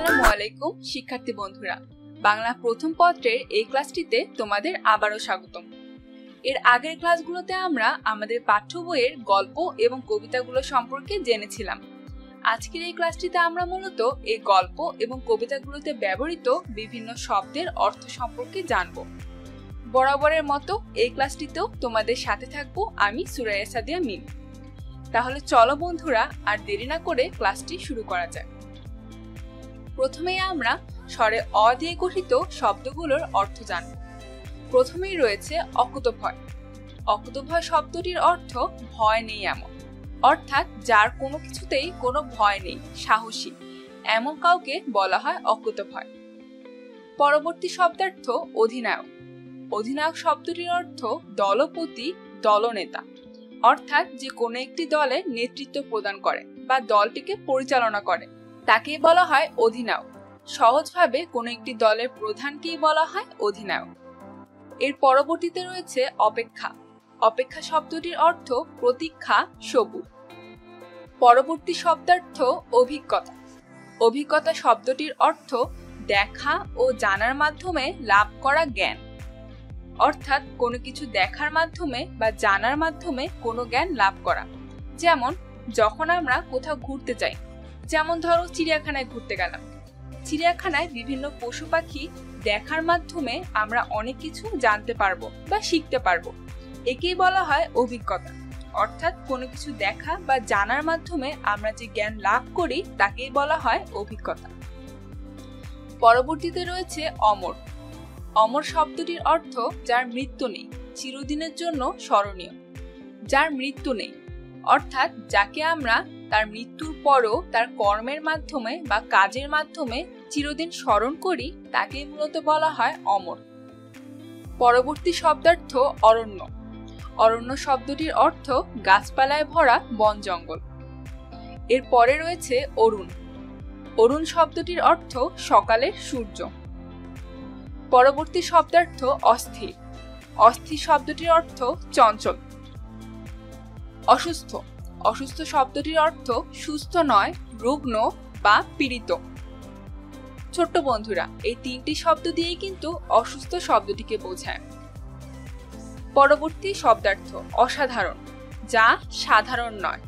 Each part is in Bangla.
আসসালামু আলাইকুম শিক্ষার্থী বন্ধুরা, বাংলা প্রথম পত্রের এই ক্লাসটিতে তোমাদের আবারও স্বাগতম। এর আগের ক্লাসগুলোতে আমরা আমাদের পাঠ্য বইয়ের গল্প এবং কবিতাগুলো সম্পর্কে জেনেছিলাম। আজকের এই ক্লাসটিতে আমরা মূলত এই গল্প এবং কবিতাগুলোতে ব্যবহৃত বিভিন্ন শব্দের অর্থ সম্পর্কে জানব। বরাবরের মতো এই ক্লাসটিতেও তোমাদের সাথে থাকবো আমি সুরাইয়া সাদিয়া মিম। তাহলে চলো বন্ধুরা, আর দেরি না করে ক্লাসটি শুরু করা যাক। প্রথমেই আমরা স্বরে অ দিয়ে গঠিত শব্দগুলোর অর্থ জানব। প্রথমেই রয়েছে অকুতভয়। অকুতভয় শব্দটির অর্থ ভয় নেই এমন, অর্থাৎ যার কোনো কিছুতেই কোনো ভয় নেই, সাহসী, এমন কাউকে বলা হয় অকুতভয়। পরবর্তী শব্দার্থ অধিনায়ক। অধিনায়ক শব্দটির অর্থ দলপতি, দলনেতা, অর্থাৎ যে কোনো একটি দলের নেতৃত্ব প্রদান করে বা দলটিকে পরিচালনা করে তাকেই বলা হয় অধিনায়ক। সহজভাবে কোনো একটি দলের প্রধানকেই বলা হয় অধিনায়ক। এর পরবর্তীতে রয়েছে অপেক্ষা। অপেক্ষা শব্দটির অর্থ প্রতীক্ষা, সবুর। পরবর্তী শব্দার্থ অভিজ্ঞতা। অভিজ্ঞতা শব্দটির অর্থ দেখা ও জানার মাধ্যমে লাভ করা জ্ঞান, অর্থাৎ কোনো কিছু দেখার মাধ্যমে বা জানার মাধ্যমে কোনো জ্ঞান লাভ করা। যেমন যখন আমরা কোথাও ঘুরতে যাই, যেমন ধরো চিড়িয়াখানায় ঘুরতে গেলাম, চিড়িয়াখানায় বিভিন্ন পশু পাখি দেখার মাধ্যমে আমরা অনেক কিছু জানতে পারবো বা শিখতে পারবো, একেই বলা হয় অভিজ্ঞতা। অর্থাৎ কোনো কিছু দেখা বা জানার মাধ্যমে আমরা যে জ্ঞান লাভ করি তাকেই বলা হয় অভিজ্ঞতা। পরবর্তীতে রয়েছে অমর। অমর শব্দটির অর্থ যার মৃত্যু নেই, চিরদিনের জন্য স্মরণীয়। যার মৃত্যু নেই অর্থাৎ যাকে আমরা তার মৃত্যুর পরও তার কর্মের মাধ্যমে বা কাজের মাধ্যমে চিরদিন স্মরণ করি তাকেই মূলত বলা হয় অমর। পরবর্তী শব্দার্থ অরণ্য। অরণ্য শব্দটির অর্থ গাছপালায় ভরা বন জঙ্গল। এর পরে রয়েছে অরুণ। অরুণ শব্দটির অর্থ সকালের সূর্য। পরবর্তী শব্দার্থ অস্থির। অস্থির শব্দটির অর্থ চঞ্চল। অসুস্থ। অসুস্থ শব্দটির অর্থ সুস্থ নয়, রুগ্ন বা পীড়িত। ছোট্ট বন্ধুরা, এই তিনটি শব্দ দিয়েই কিন্তু অসুস্থ শব্দটিকে বোঝায়। পরবর্তী শব্দার্থ অসাধারণ, যা সাধারণ নয়।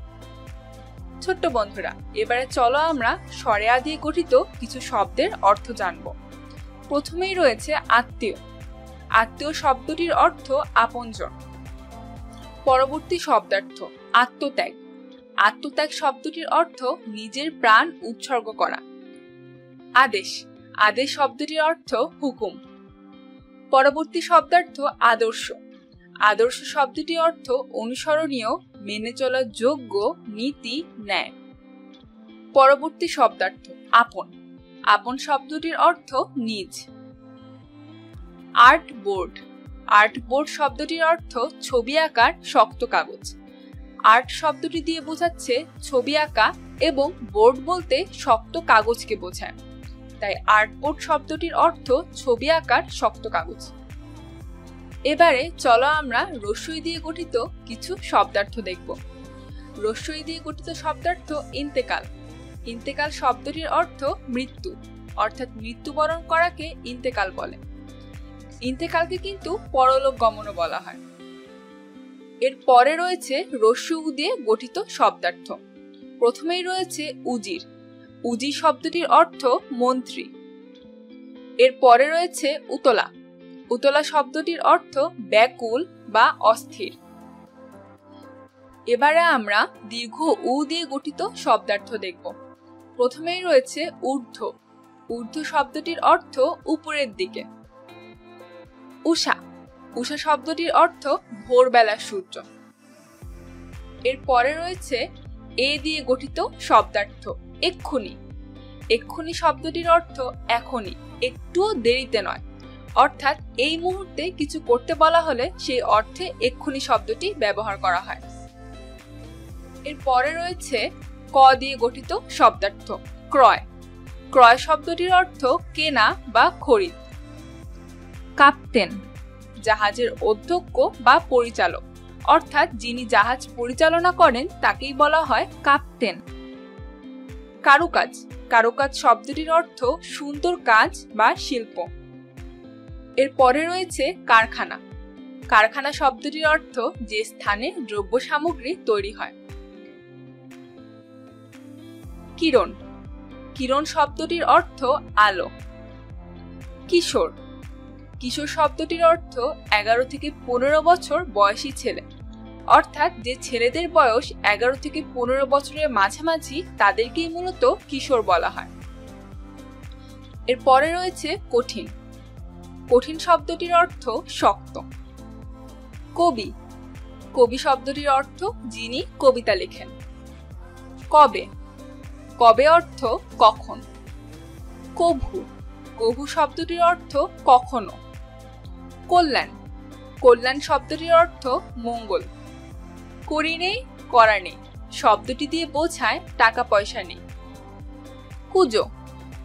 ছোট্ট বন্ধুরা, এবারে চলো আমরা স্বরে আ দিয়ে গঠিত কিছু শব্দের অর্থ জানব। প্রথমেই রয়েছে আত্মীয়। আত্মীয় শব্দটির অর্থ আপনজন। পরবর্তী শব্দার্থ আত্মত্যাগ। আত্মত্যাগ শব্দটির অর্থ নিজের প্রাণ উৎসর্গ করা। আদেশ। আদেশ শব্দটির অর্থ হুকুম। পরবর্তী শব্দার্থ আদর্শ। আদর্শ শব্দটির অর্থ অনুসরণীয়, মেনে চলার যোগ্য, নীতি, ন্যায়। পরবর্তী শব্দার্থ আপন। আপন শব্দটির অর্থ নিজ। Art board. আর্ট বোর্ড শব্দটির অর্থ ছবি আঁকার শক্ত কাগজ। আর্ট শব্দটি দিয়ে বোঝাচ্ছে ছবি আঁকা এবং বোর্ড বলতে শক্ত কাগজকে বোঝায়, তাই আর্ট বোর্ড শব্দটির অর্থ ছবি আঁকার শক্ত কাগজ। এবারে চলো আমরা রস্যই দিয়ে গঠিত কিছু শব্দার্থ দেখব। রস্যই দিয়ে গঠিত শব্দার্থ ইন্তেকাল। ইন্তেকাল শব্দটির অর্থ মৃত্যু, অর্থাৎ মৃত্যুবরণ করাকে ইন্তেকাল বলে। ইন্তেকালকে কিন্তু পরলোক গমনও বলা হয়। এর পরে রয়েছে রস্য উ দিয়ে গঠিত শব্দার্থ। প্রথমেই রয়েছে উজির। উজির শব্দটির অর্থ মন্ত্রী। এর পরে রয়েছে উতলা। উতলা শব্দটির অর্থ ব্যাকুল বা অস্থির। এবারে আমরা দীর্ঘ উ দিয়ে গঠিত শব্দার্থ দেখব। প্রথমেই রয়েছে ঊর্ধ্ব। ঊর্ধ্ব শব্দটির অর্থ উপরের দিকে। উষা। উষা শব্দটির অর্থ ভোরবেলার সূর্য। এর পরে রয়েছে এ দিয়ে গঠিত শব্দার্থ এক্ষুনি। এক্ষুনি শব্দটির অর্থ এখনই, একটুও দেরিতে নয়, অর্থাৎ এই মুহূর্তে কিছু করতে বলা হলে সেই অর্থে এক্ষুনি শব্দটি ব্যবহার করা হয়। এর পরে রয়েছে ক দিয়ে গঠিত শব্দার্থ ক্রয়। ক্রয় শব্দটির অর্থ কেনা বা খরিদ। কাপ্তেন। জাহাজের অধ্যক্ষ বা পরিচালক, অর্থাৎ যিনি জাহাজ পরিচালনা করেন তাকেই বলা হয় কাপ্তেন। কারুকাজ। কারুকাজ শব্দটির অর্থ সুন্দর কাজ বা শিল্প। এর পরে রয়েছে কারখানা। কারখানা শব্দটির অর্থ যে স্থানে দ্রব্য সামগ্রী তৈরি হয়। কিরণ। কিরণ শব্দটির অর্থ আলো। কিশোর। কিশোর শব্দটির অর্থ 11 থেকে 15 বছর বয়সী ছেলে, অর্থাৎ যে ছেলেদের বয়স 11 থেকে 15 বছরের মাঝামাঝি তাদেরকেই মূলত কিশোর বলা হয়। এর পরে রয়েছে কঠিন। কঠিন শব্দটির অর্থ শক্ত। কবি। কবি শব্দটির অর্থ যিনি কবিতা লেখেন। কবে। কবে অর্থ কখন। কভু। কভু শব্দটির অর্থ কখনো। কল্যাণ। কল্যাণ শব্দটির অর্থ মঙ্গল। করি নেই, করা নেই শব্দটি দিয়ে বোঝায় টাকা পয়সা নেই। কুজো।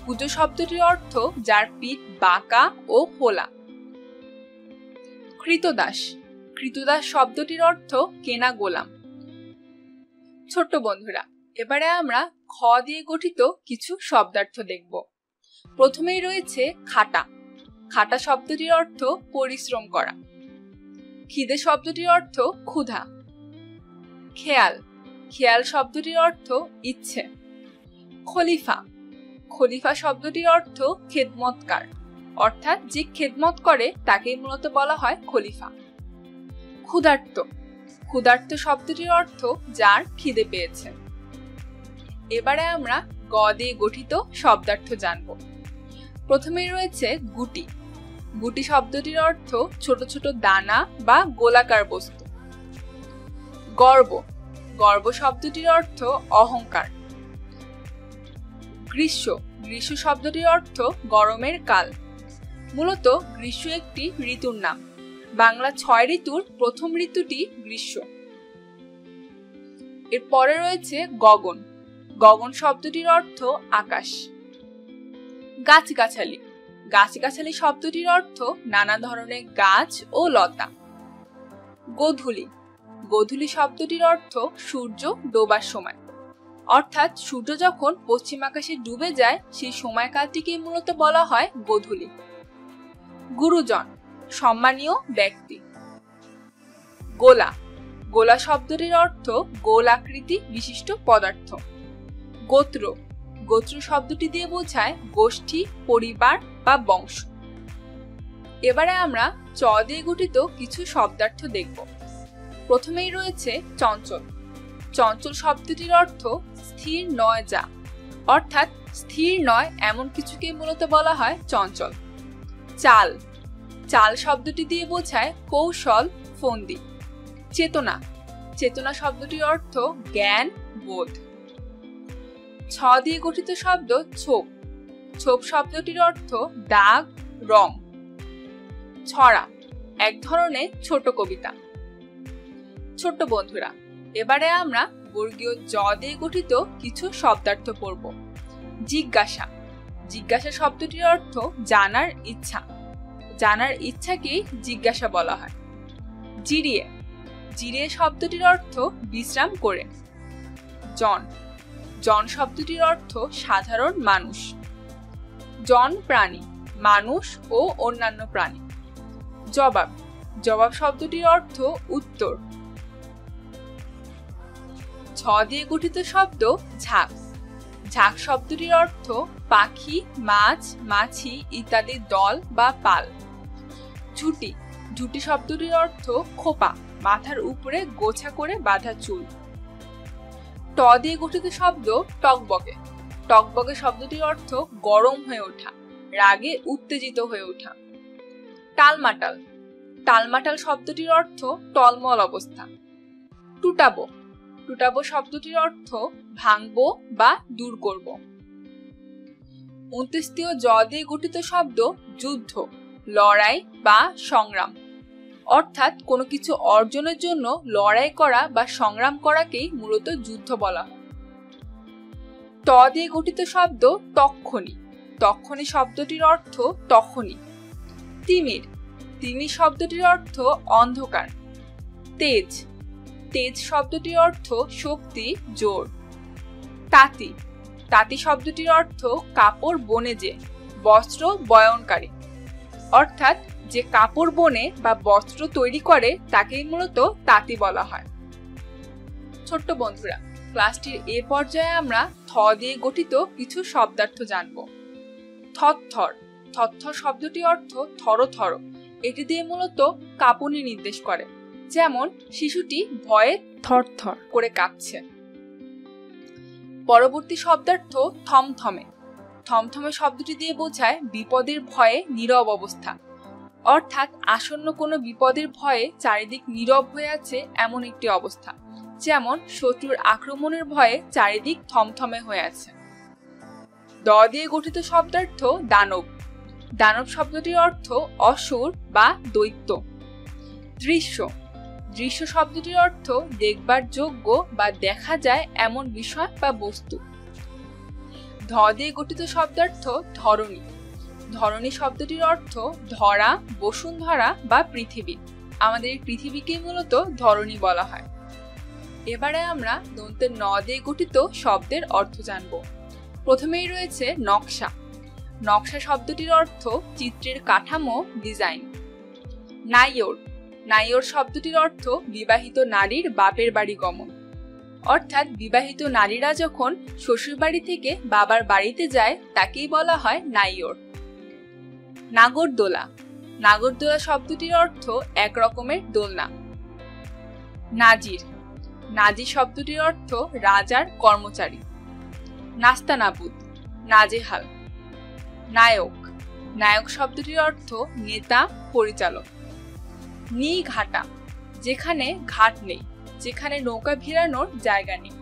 কুজো শব্দটির অর্থ যার পিঠ বাঁকা ও ফোলা। কৃতদাস। কৃতদাস শব্দটির অর্থ কেনা গোলাম। ছোট্ট বন্ধুরা, এবারে আমরা খ দিয়ে গঠিত কিছু শব্দার্থ দেখব। প্রথমেই রয়েছে খাটা। খাটা শব্দটির অর্থ পরিশ্রম করা। খিদে শব্দটির অর্থ ক্ষুধা। খেয়াল। খেয়াল শব্দটির অর্থ ইচ্ছে। খলিফা। খলিফা শব্দটির অর্থ খেদমতকার, অর্থাৎ যে খেদমত করে তাকেই মূলত বলা হয় খলিফা। ক্ষুধার্ত। ক্ষুধার্ত শব্দটির অর্থ যার খিদে পেয়েছে। এবারে আমরা গ দিয়ে গঠিত শব্দার্থ জানব। প্রথমেই রয়েছে গুটি। গুটি শব্দটির অর্থ ছোট ছোট দানা বা গোলাকার বস্তু। গর্ব। গর্ব শব্দটির অর্থ অহংকার। গ্রীষ্ম। গ্রীষ্ম শব্দটির অর্থ গরমের কাল। মূলত গ্রীষ্ম একটি ঋতুর নাম। বাংলা 6 ঋতুর প্রথম ঋতুটি গ্রীষ্ম। এর পরে রয়েছে গগন। গগন শব্দটির অর্থ আকাশ। গাছগাছালি। গাছগাছালি শব্দটির অর্থ নানা ধরনের গাছ ও লতা। গোধূলি। গোধূলি শব্দটির অর্থ সূর্য ডোবার সময়, অর্থাৎ সূর্য যখন পশ্চিম আকাশে ডুবে যায় সেই সময়কালটিকে মূলত বলা হয় গোধূলি। গুরুজন। সম্মানীয় ব্যক্তি। গোলা। গোলা শব্দটির অর্থ গোল আকৃতি বিশিষ্ট পদার্থ। গোত্র। গোত্র শব্দটি দিয়ে বোঝায় গোষ্ঠী, পরিবার বা বংশ। এবারে আমরা চ দিয়ে গঠিত কিছু শব্দার্থ দেখব। প্রথমেই রয়েছে চঞ্চল। চঞ্চল শব্দটির অর্থ স্থির নয় যা, অর্থাৎ স্থির নয় এমন কিছুকে মূলত বলা হয় চঞ্চল। চাল। চাল শব্দটি দিয়ে বোঝায় কৌশল, ফন্দি। চেতনা। চেতনা শব্দটির অর্থ জ্ঞান, বোধ। ছ দিয়ে গঠিত শব্দ ছোপ। ছোপ শব্দটির অর্থ দাগ, রং। ছড়া। এক ধরনের ছোট কবিতা। ছোট্ট বন্ধুরা, এবারে আমরা বর্গীয় জ দিয়ে গঠিত কিছু শব্দার্থ পড়ব। জিজ্ঞাসা। জিজ্ঞাসা শব্দটির অর্থ জানার ইচ্ছা। জানার ইচ্ছাকেই জিজ্ঞাসা বলা হয়। জিরিয়ে। জিরিয়ে শব্দটির অর্থ বিশ্রাম করে। জন। জন শব্দটির অর্থ সাধারণ মানুষ। জন প্রাণী, মানুষ ও অন্যান্য প্রাণী। জবাব। জবাব শব্দটির অর্থ উত্তর। ঝ দিয়ে গঠিত শব্দ ঝাঁক। ঝাঁক শব্দটির অর্থ পাখি, মাছ, মাছি ইত্যাদির দল বা পাল। ঝুটি। ঝুটি শব্দটির অর্থ খোপা, মাথার উপরে গোছা করে বাঁধা চুল। ট দিয়ে গঠিত শব্দ টকবকে। টকবকে শব্দটির অর্থ গরম হয়ে ওঠা, রাগে উত্তেজিত হয়ে ওঠা। টালমাটাল। টালমাটাল শব্দটির অর্থ টলমল অবস্থা। টুটাবো। টুটাবো শব্দটির অর্থ ভাঙবো বা দূর করব। 29 জ দিয়ে গঠিত শব্দ যুদ্ধ, লড়াই বা সংগ্রাম, অর্থাৎ কোনো কিছু অর্জনের জন্য লড়াই করা বা সংগ্রাম করাকেই মূলত যুদ্ধ বলা হয়। ট দিয়ে গঠিত শব্দ তক্ষণি। তক্ষণি শব্দটির অর্থ তখনই। তিমির। তিমির শব্দটির অর্থ অন্ধকার। তেজ। তেজ শব্দটির অর্থ শক্তি, জোর। তাঁতি। তাঁতি শব্দটির অর্থ কাপড় বনে যে, বস্ত্র বয়নকারী, অর্থাৎ যে কাপড় বনে বা বস্ত্র তৈরি করে তাকেই মূলত তাঁতি বলা হয়। ছোট্ট বন্ধুরা, ক্লাসটির এ পর্যায়ে আমরা থ দিয়ে গঠিত কিছু শব্দার্থ জানব। থরথর, থরথর শব্দটির অর্থ থরথর। এটি দিয়ে মূলত কাঁপুনি নির্দেশ করে, যেমন শিশুটি ভয়ে থরথর করে কাঁপছে। পরবর্তী শব্দার্থ থমথমে। থমথমে শব্দটি দিয়ে বোঝায় বিপদের ভয়ে নীরব অবস্থা, অর্থাৎ আসন্ন কোনো বিপদের ভয়ে চারিদিক নীরব হয়ে আছে এমন একটি অবস্থা, যেমন শত্রুর আক্রমণের ভয়ে চারিদিক থমথমে হয়ে আছে। দ দিয়ে গঠিত শব্দার্থ দানব। দানব শব্দটির অর্থ অসুর বা দৈত্য। দৃশ্য। দৃশ্য শব্দটির অর্থ দেখবার যোগ্য বা দেখা যায় এমন বিষয় বা বস্তু। ধ দিয়ে গঠিত শব্দার্থ ধরণী। ধরণী শব্দটির অর্থ ধরা, বসুন্ধরা বা পৃথিবী। আমাদের এই পৃথিবীকেই মূলত ধরণী বলা হয়। এবারে আমরা দন্তের ন দিয়ে গঠিত শব্দের অর্থ জানব। প্রথমেই রয়েছে নকশা। নকশা শব্দটির অর্থ চিত্রের কাঠামো, ডিজাইন। নাইয়র। নাইয়র শব্দটির অর্থ বিবাহিত নারীর বাপের বাড়ি গমন, অর্থাৎ বিবাহিত নারীরা যখন শ্বশুর বাড়ি থেকে বাবার বাড়িতে যায় তাকেই বলা হয় নাইয়র। নাগরদোলা। নাগরদোলা শব্দটির অর্থ এক রকমের দোলনা। নাজির। নাজির শব্দটির অর্থ রাজার কর্মচারী। নাস্তানাবুদ, নাজেহাল। নায়ক। নায়ক শব্দটির অর্থ নেতা, পরিচালক। নিঘাটা, যেখানে ঘাট নেই, যেখানে নৌকা ভিড়ানোর জায়গা নেই,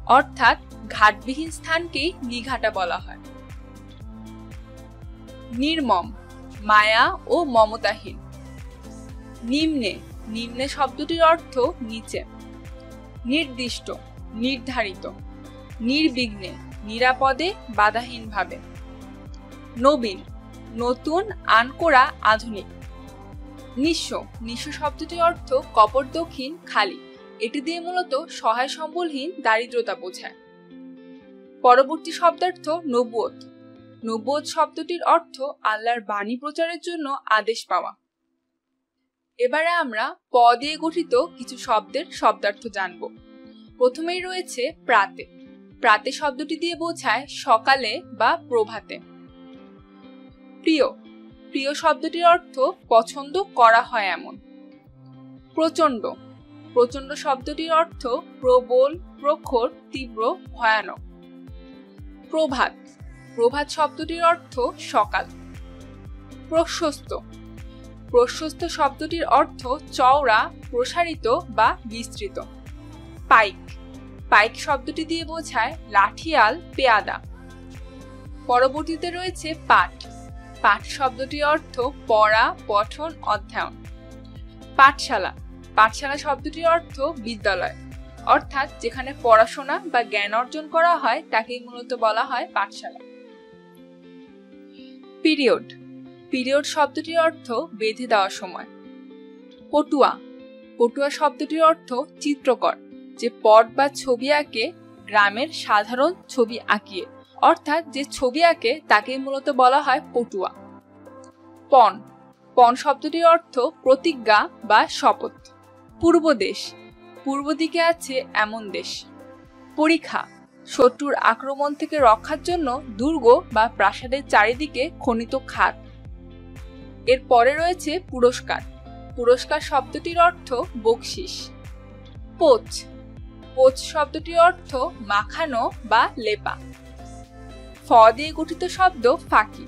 অর্থাৎ ঘাটবিহীন স্থানকেই নিঘাটা বলা হয়। নির্মম, মায়া ও মমতাহীন। নিম্নে। নিম্নে শব্দটির অর্থ নিচে। নির্দিষ্ট, নির্ধারিত। নির্বিঘ্নে, নিরাপদে, বাধাহীনভাবে। নবীন, নতুন, আনকোড়া, আধুনিক। নিঃস্ব। নিঃস্ব শব্দটির অর্থ কপট দক্ষিণ, খালি। এটি দিয়ে মূলত সহায় সম্বলহীন দারিদ্রতা বোঝায়। পরবর্তী শব্দার্থ নবুয়ত। নবুয়ত শব্দটির অর্থ আল্লাহর বাণী প্রচারের জন্য আদেশ পাওয়া। এবারে আমরা প দিয়ে গঠিত কিছু শব্দের শব্দার্থ জানব। প্রথমেই রয়েছে প্রাতে। প্রাতে শব্দটি দিয়ে বোঝায় সকালে বা প্রভাতে। প্রিয়। প্রিয় শব্দটির অর্থ পছন্দ করা হয় এমন। প্রচণ্ড। প্রচণ্ড শব্দটির অর্থ প্রবল, প্রখর, তীব্র, ভয়ানক। প্রভাত। প্রভাত শব্দটির অর্থ সকাল। প্রশস্ত। প্রশস্ত শব্দটির অর্থ চওড়া, প্রসারিত বা বিস্তৃত। পাইক। পাইক শব্দটি দিয়ে বোঝায় লাঠিয়াল, পেয়াদা। পরবর্তীতে রয়েছে পাঠ। পাঠ শব্দটির অর্থ পড়া, পঠন, অধ্যয়ন। পাঠশালা। পাঠশালা শব্দটির অর্থ বিদ্যালয়, অর্থাৎ যেখানে পড়াশোনা বা জ্ঞান অর্জন করা হয় তাকেই মূলত বলা হয় পাঠশালা। পিরিয়ড। পিরিয়ড শব্দটির অর্থ বেঁধে দেওয়া সময়। পটুয়া। পটুয়া শব্দটির অর্থ চিত্রকর, যে পট বা ছবি আঁকে গ্রামের সাধারণ ছবি আঁকিয়ে, অর্থাৎ যে ছবি আঁকে তাকেই মূলত বলা হয় পটুয়া। পণ। পণ শব্দটির অর্থ প্রতিজ্ঞা বা শপথ। পূর্ব দেশ। পূর্ব দিকে আছে এমন দেশ। পরিখা। শত্রুর আক্রমণ থেকে রক্ষার জন্য দুর্গ বা প্রাসাদের চারিদিকে খনিত খাত। এর পরে রয়েছে পুরস্কার। পুরস্কার শব্দটির অর্থ বকশিস। পোচ। পোচ শব্দটির অর্থ মাখানো বা লেপা। ফ দিয়ে গঠিত শব্দ ফাঁকি।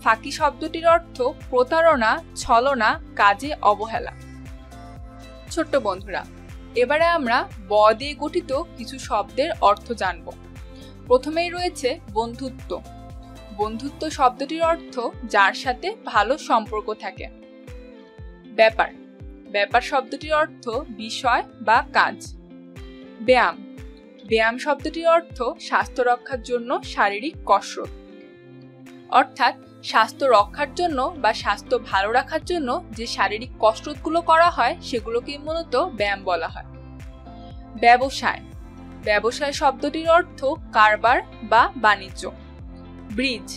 ফাঁকি শব্দটির অর্থ প্রতারণা, ছলনা, কাজে অবহেলা। ছোট্ট বন্ধুরা, এবারে আমরা ব দিয়ে গঠিত কিছু শব্দের অর্থ জানব। প্রথমেই রয়েছে বন্ধুত্ব। বন্ধুত্ব শব্দটির অর্থ যার সাথে ভালো সম্পর্ক থাকে। ব্যাপার। ব্যাপার শব্দটির অর্থ বিষয় বা কাজ। ব্যায়াম। ব্যায়াম শব্দটির অর্থ স্বাস্থ্য রক্ষার জন্য শারীরিক কসরত, অর্থাৎ স্বাস্থ্য রক্ষার জন্য বা স্বাস্থ্য ভালো রাখার জন্য যে শারীরিক কসরতগুলো করা হয় সেগুলোকেই মূলত ব্যায়াম বলা হয়। ব্যবসায়। ব্যবসায় শব্দটির অর্থ কারবার বা বাণিজ্য। ব্রিজ,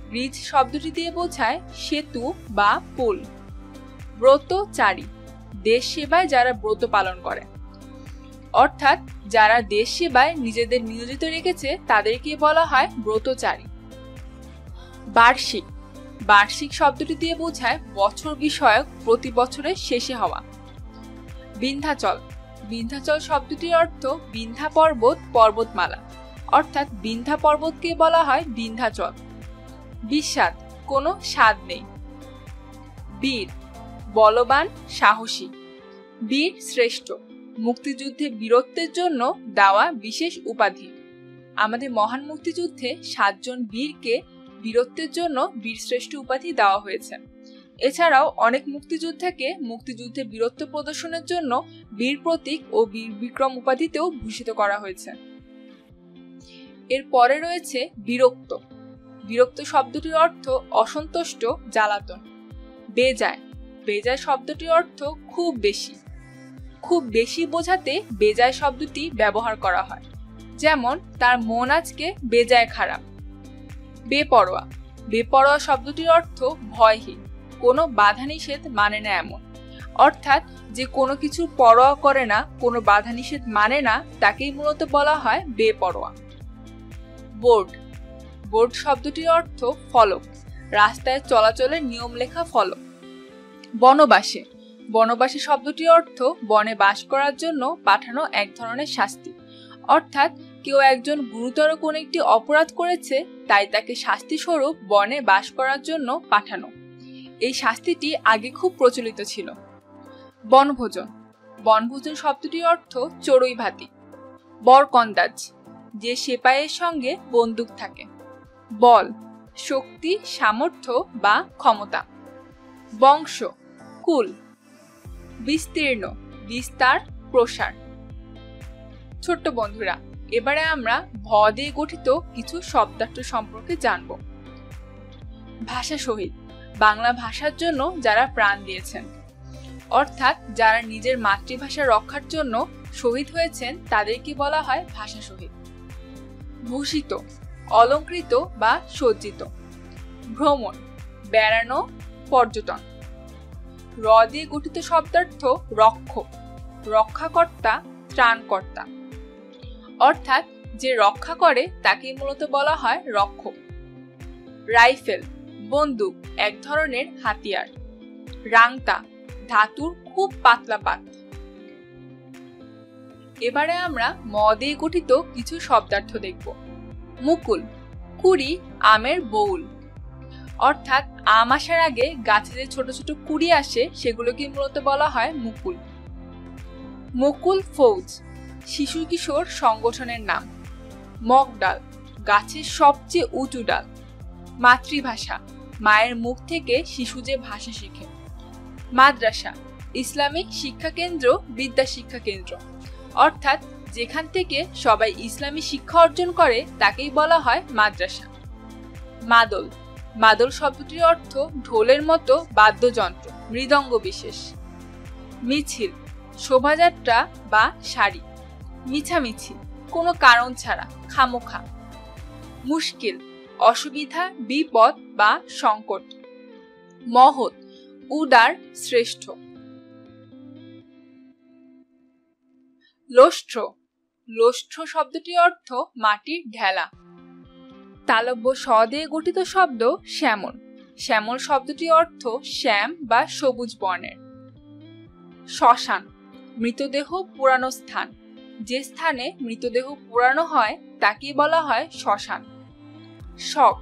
ব্রিজ শব্দটি দিয়ে বোঝায় সেতু বা পুল। ব্রতচারী, দেশ সেবায় যারা ব্রত পালন করে, অর্থাৎ যারা দেশ সেবায় নিজেদের নিয়োজিত রেখেছে তাদেরকে বলা হয় ব্রতচারী। বার্ষিক, বার্ষিক শব্দটি দিয়ে বোঝায় বছর বিষয়ক প্রতি বছরের শেষে হওয়া। বিন্ধ্যাচল, বিন্ধ্যাচল শব্দটির অর্থ বিন্ধ্যা পর্বত, পর্বতমালা, অর্থাৎ বিন্ধ্যা পর্বতকে বলা হয় বিন্ধ্যাচল। বিস্বাদ, কোনো স্বাদ নেই। বীর, বলবান, সাহসী। বীর শ্রেষ্ঠ, মুক্তিযুদ্ধে বীরত্বের জন্য দেওয়া বিশেষ উপাধি। আমাদের মহান মুক্তিযুদ্ধে 7 জন বীরকে বীরত্বের জন্য বীরশ্রেষ্ঠ উপাধি দেওয়া হয়েছে। এছাড়াও অনেক মুক্তিযোদ্ধাকে মুক্তিযুদ্ধে বীরত্ব প্রদর্শনের জন্য বীর প্রতীক ও বীর বিক্রম উপাধিতেও ভূষিত করা হয়েছে। এর পরে রয়েছে বিরক্ত। বিরক্ত শব্দটির অর্থ অসন্তুষ্ট, জ্বালাতন। বেজায়, বেজায় শব্দটির অর্থ খুব বেশি। খুব বেশি বোঝাতে বেজায় শব্দটি ব্যবহার করা হয়, যেমন তার মন আজকে বেজায় খারাপ। বেপরোয়া, বেপরোয়া শব্দটির অর্থ ভয়হীন, কোনো বাধা নিষেধ মানে না এমন, অর্থাৎ যে কোনো কিছু পরোয়া করে না, কোনো বাধা নিষেধ মানে না, তাকেই মূলত বলা হয় বেপরোয়া। বোর্ড, বোর্ড শব্দটির অর্থ ফলক, রাস্তায় চলাচলের নিয়ম লেখা ফলক। বনবাসে, বনবাসী শব্দটির অর্থ বনে বাস করার জন্য পাঠানো এক ধরনের শাস্তি, অর্থাৎ কেউ একজন গুরুতর কোনো একটি অপরাধ করেছে, তাই তাকে শাস্তি স্বরূপ বনে বাস করার জন্য পাঠানো। এই শাস্তিটি আগে খুব প্রচলিত ছিল। বনভোজন, বনভোজন শব্দটির অর্থ চড়ুই ভাতি। বরকন্দাজ, যে সেপাইয়ের সঙ্গে বন্দুক থাকে। বল, শক্তি, সামর্থ্য বা ক্ষমতা। বংশ, কুল। বিস্তীর্ণ, বিস্তার, প্রসার। ছোট্ট বন্ধুরা, এবারে আমরা ভ দিয়ে গঠিত কিছু শব্দার্থ সম্পর্কে জানব। ভাষা শহীদ, বাংলা ভাষার জন্য যারা প্রাণ দিয়েছেন, অর্থাৎ যারা নিজের মাতৃভাষা রক্ষার জন্য শহীদ হয়েছেন তাদেরকে বলা হয় ভাষা শহীদ। ভূষিত, অলঙ্কৃত বা সজ্জিত। ভ্রমণ, বেড়ানো, পর্যটন। র দিয়ে গঠিত শব্দার্থ রক্ষক, রক্ষাকর্তা, ত্রাণকর্তা, অর্থাৎ যে রক্ষা করে তাকে মূলত বলা হয় রক্ষক। রাইফেল, বন্দুক, এক ধরনের হাতিয়ার। রাংতা, ধাতুর খুব পাতলা পাত। এবারে আমরা ম দিয়ে গঠিত কিছু শব্দার্থ দেখব। মুকুল, কুড়ি, আমের বউল, অর্থাৎ আম আসার আগে গাছে যে ছোট ছোট কুড়ি আসে সেগুলোকে মূলত বলা হয় মুকুল। মুকুল ফৌজ, শিশু কিশোর সংগঠনের নাম। মগডাল, গাছের সবচেয়ে উঁচু ডাল। মাতৃভাষা, মায়ের মুখ থেকে শিশু যে ভাষা শেখে। মাদ্রাসা, ইসলামিক শিক্ষা কেন্দ্র, বিদ্যা শিক্ষা কেন্দ্র, অর্থাৎ যেখান থেকে সবাই ইসলামী শিক্ষা অর্জন করে তাকেই বলা হয় মাদ্রাসা। মাদল, মাদল শব্দটির অর্থ ঢোলের মতো বাদ্যযন্ত্র, মৃদঙ্গ বিশেষ। মিছিল, শোভাযাত্রা বা সারি। মিছামিছি, কোনো কারণ ছাড়া, খামোখা। মুশকিল, অসুবিধা, বিপদ বা সংকট। মহৎ, উদার, শ্রেষ্ঠ। লোষ্ঠ্র, লোষ্ঠ্র শব্দটির অর্থ মাটির ঢেলা। তালব্য স দিয়ে গঠিত শব্দ শ্যামল, শ্যামল শব্দটির অর্থ শ্যাম বা সবুজ বর্ণের। শ্মশান, মৃতদেহ পোড়ানো স্থান, যে স্থানে মৃতদেহ পোড়ানো হয় তাকে বলা হয় শ্মশান। শখ,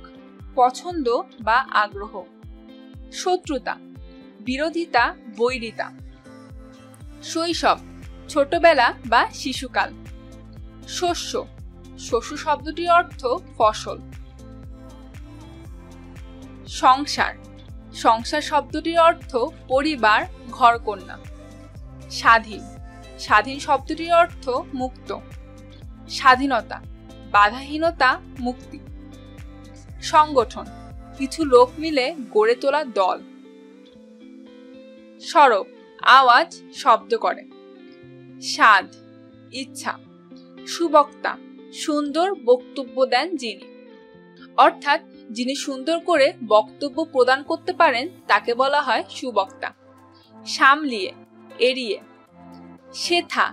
পছন্দ বা আগ্রহ। শত্রুতা, বিরোধিতা, বৈরিতা। শৈশব, ছোটবেলা বা শিশুকাল। শস্য, শস্য শব্দটির অর্থ ফসল। সংসার, সংসার শব্দটির অর্থ পরিবার, ঘরকন্যা। স্বাধীন, স্বাধীন শব্দটির অর্থ মুক্ত। স্বাধীনতা, বাধাহীনতা, মুক্তি। সংগঠন, কিছু লোক মিলে গড়ে তোলা দল। সরব, আওয়াজ, শব্দ করে। স্বাদ, ইচ্ছা, সুবক্তা, সুন্দর বক্তব্য দেন যিনি, অর্থাৎ যিনি সুন্দর করে বক্তব্য প্রদান করতে পারেন তাকে বলা হয় সুবক্তা। সামলিয়ে, এড়িয়ে। সেথা,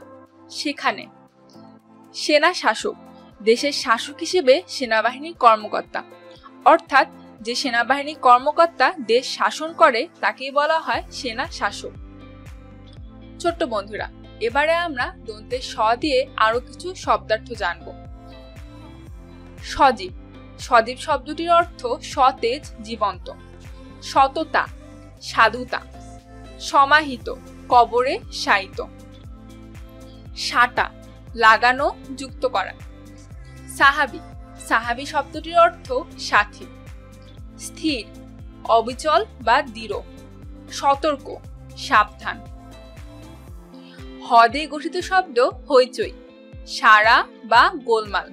সেখানে। সেনা শাসক, দেশের শাসক হিসেবে সেনাবাহিনীর কর্মকর্তা, অর্থাৎ যে সেনাবাহিনী কর্মকর্তা দেশ শাসন করে তাকেই বলা হয় সেনা শাসক। ছোট্ট বন্ধুরা, এবারে আমরা দন্তের স দিয়ে আরো কিছু শব্দার্থ জানব। সজীব, সজীব শব্দটির অর্থ সতেজ, জীবন্ত। সততা, সাধুতা। সমাহিত, কবরে শায়িত। সাটা, লাগানো, যুক্ত করা। সাহাবী, সাহাবী শব্দটির অর্থ সাথী। স্থির, অবিচল বা দৃঢ়। সতর্ক, সাবধান। হদে গঠিত শব্দ হইচই, সারা বা গোলমাল।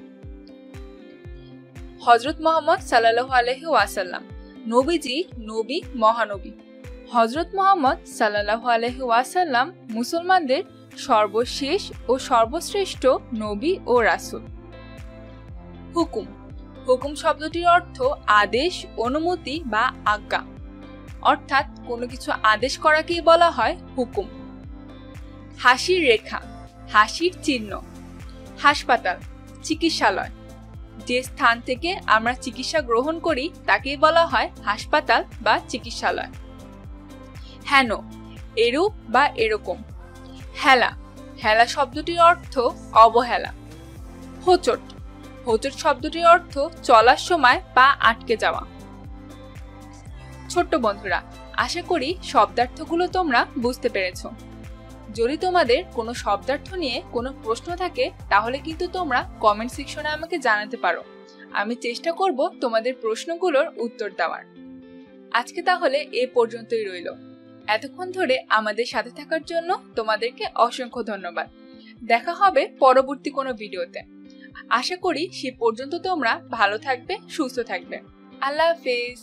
হযরত মুহাম্মদ সাল্লাল্লাহু আলাইহি ওয়াসাল্লাম, নবীজি, নবী, মহানবী। হযরত মুহাম্মদ সাল্লাল্লাহু আলাইহি ওয়াসাল্লাম মুসলমানদের সর্বশেষ ও সর্বশ্রেষ্ঠ নবী ও রাসূল। হুকুম, হুকুম শব্দটির অর্থ আদেশ, অনুমতি বা আজ্ঞা, অর্থাৎ কোনো কিছু আদেশ করাকেই বলা হয় হুকুম। হাসির রেখা, হাসির চিহ্ন। হাসপাতাল, চিকিৎসালয়। যে স্থান থেকে আমরা চিকিৎসা গ্রহণ করি তাকেই বলা হয় হাসপাতাল বা চিকিৎসালয়। হেন, এরূপ বা এরকম। হেলা, হেলা শব্দটির অর্থ অবহেলা। হোঁচট, হোঁচট শব্দটির অর্থ চলার সময় পা আটকে যাওয়া। ছোট্ট বন্ধুরা, আশা করি শব্দার্থগুলো তোমরা বুঝতে পেরেছো। যদি তোমাদের কোনো শব্দার্থ নিয়ে কোনো প্রশ্ন থাকে তাহলে কিন্তু তোমরা কমেন্ট সেকশনে আমাকে জানাতে পারো। আমি চেষ্টা করব তোমাদের প্রশ্নগুলোর উত্তর দেওয়ার। আজকে তাহলে এ পর্যন্তই রইল। এতক্ষণ ধরে আমাদের সাথে থাকার জন্য তোমাদেরকে অসংখ্য ধন্যবাদ। দেখা হবে পরবর্তী কোনো ভিডিওতে। আশা করি সে পর্যন্ত তোমরা ভালো থাকবে, সুস্থ থাকবে। আল্লাহ হাফেজ।